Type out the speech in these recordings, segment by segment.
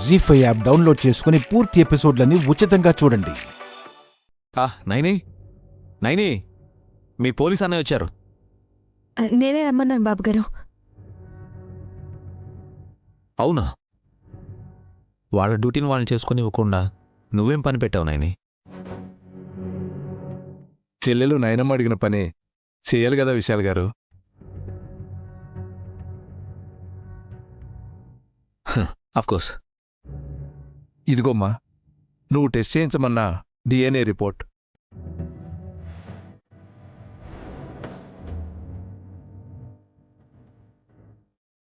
జీ5 app download చేసుకుని పూర్తి ఎపిసోడ్లని ఉచితంగా చూడండి. నైని నైని మీ పోలీస్ అన్నయ్య వచ్చారు. నేనే రమ్మన్నాను బాబుగారు. అవునా? వాళ్ళ డ్యూటీని వాళ్ళని చేసుకుని ఇవ్వకుండా నువ్వేం పని పెట్టావు నైని? చెల్లెలు నయనమ్మ అడిగిన పని చేయాలి కదా విశాల్ గారు. అఫ్కోర్స్. ఇదిగోమ్మా, నువ్వు టెస్ట్ చేయించమన్నా డిఎన్ఏ రిపోర్ట్.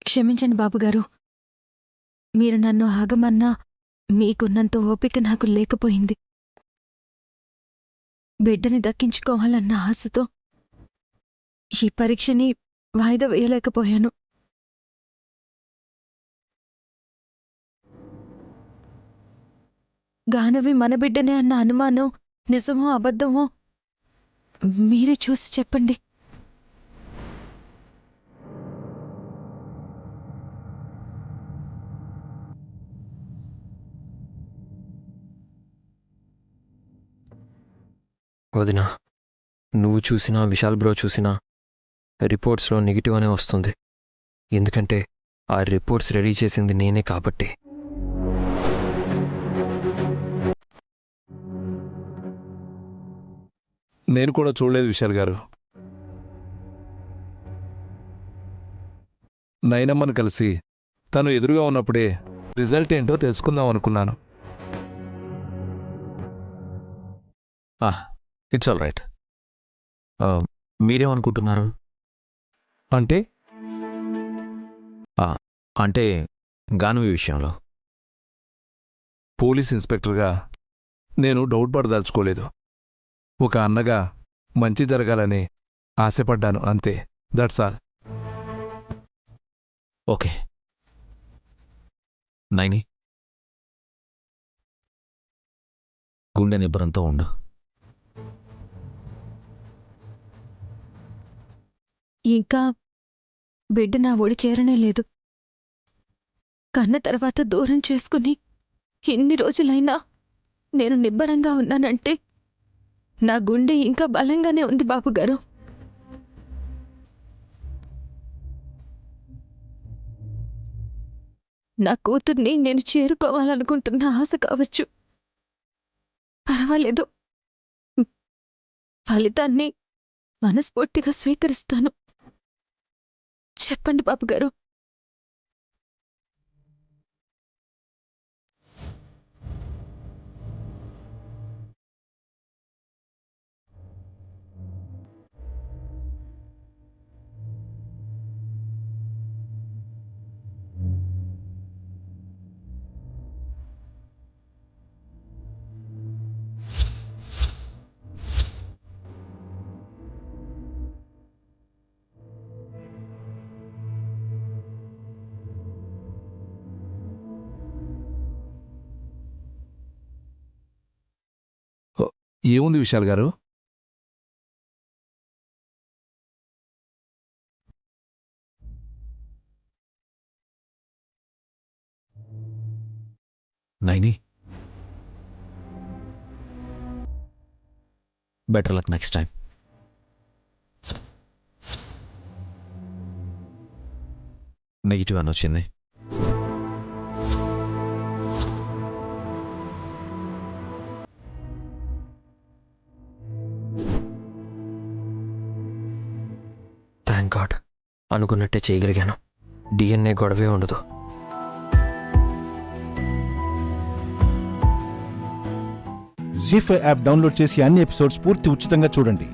క్షమించండి బాబుగారు, మీరు నన్ను ఆగమన్నా మీకున్నంత ఓపిక నాకు లేకపోయింది. బిడ్డని దక్కించుకోవాలన్న ఆశతో ఈ పరీక్షని వాయిదా వేయలేకపోయాను. గానవి మన బిడ్డనే అన్న అనుమానం నిజమో అబద్ధమో మీరే చూసి చెప్పండి. వదినా, నువ్వు చూసినా విశాల్ బ్రో చూసినా రిపోర్ట్స్లో నెగిటివ్ అనే వస్తుంది. ఎందుకంటే ఆ రిపోర్ట్స్ రెడీ చేసింది నేనే కాబట్టి. నేను కూడా చూడలేదు విశాల్ గారు. నయనమ్మను కలిసి తను ఎదురుగా ఉన్నప్పుడే రిజల్ట్ ఏంటో తెలుసుకుందాం అనుకున్నాను. It's all right. మీరేమనుకుంటున్నారు? అంటే అంటే గానవి విషయంలో పోలీస్ ఇన్స్పెక్టర్గా నేను డౌట్ పడదలుచుకోలేదు. ఒక అన్నగా మంచి జరగాలని ఆశపడ్డాను, అంతే. That's all. ఓకే నైని, గుండె నిబ్బరంతో ఉండు. ఇంకా బిడ్డ నా ఒడి చేరనే లేదు. కన్న తర్వాత దూరం చేసుకుని ఎన్ని రోజులైనా నేను నిబ్బరంగా ఉన్నానంటే నా గుండె ఇంకా బలంగానే ఉంది బాబుగారు. నా కూతుర్ని నేను చేరుకోవాలనుకుంటున్న ఆశ కావచ్చు, పర్వాలేదు. ఫలితాన్ని మనస్ఫూర్తిగా స్వీకరిస్తాను. చెప్పండి బాబుగారు. ఏముంది విశాల్ గారు? Naini, better luck next time. Negative అని వచ్చింది. థ్యాంక్ గాడ్, అనుకున్నట్టే చేయగలిగాను. డిఎన్ఏ గొడవే ఉండదు. జీ5 యాప్ డౌన్లోడ్ చేసి అన్ని ఎపిసోడ్స్ పూర్తి ఉచితంగా చూడండి.